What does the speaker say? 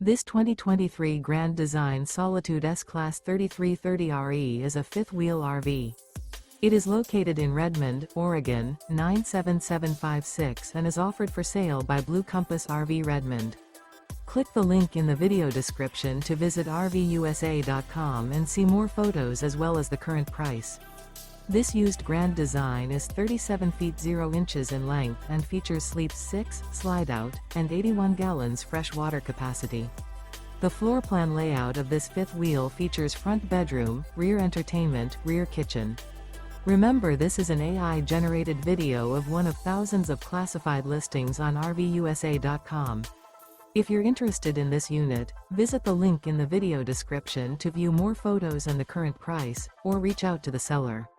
This 2023 Grand Design Solitude S-Class 3330RE is a fifth-wheel RV. It is located in Redmond, Oregon, 97756 and is offered for sale by Blue Compass RV Redmond. Click the link in the video description to visit RVUSA.com and see more photos as well as the current price. This used Grand Design is 37 feet 0 inches in length and features sleeps 6, Slideout, and 81 gallons fresh water capacity. The floor plan layout of this fifth wheel features front bedroom, rear entertainment, rear kitchen. Remember, this is an AI-generated video of one of thousands of classified listings on RVUSA.com. If you're interested in this unit, visit the link in the video description to view more photos and the current price, or reach out to the seller.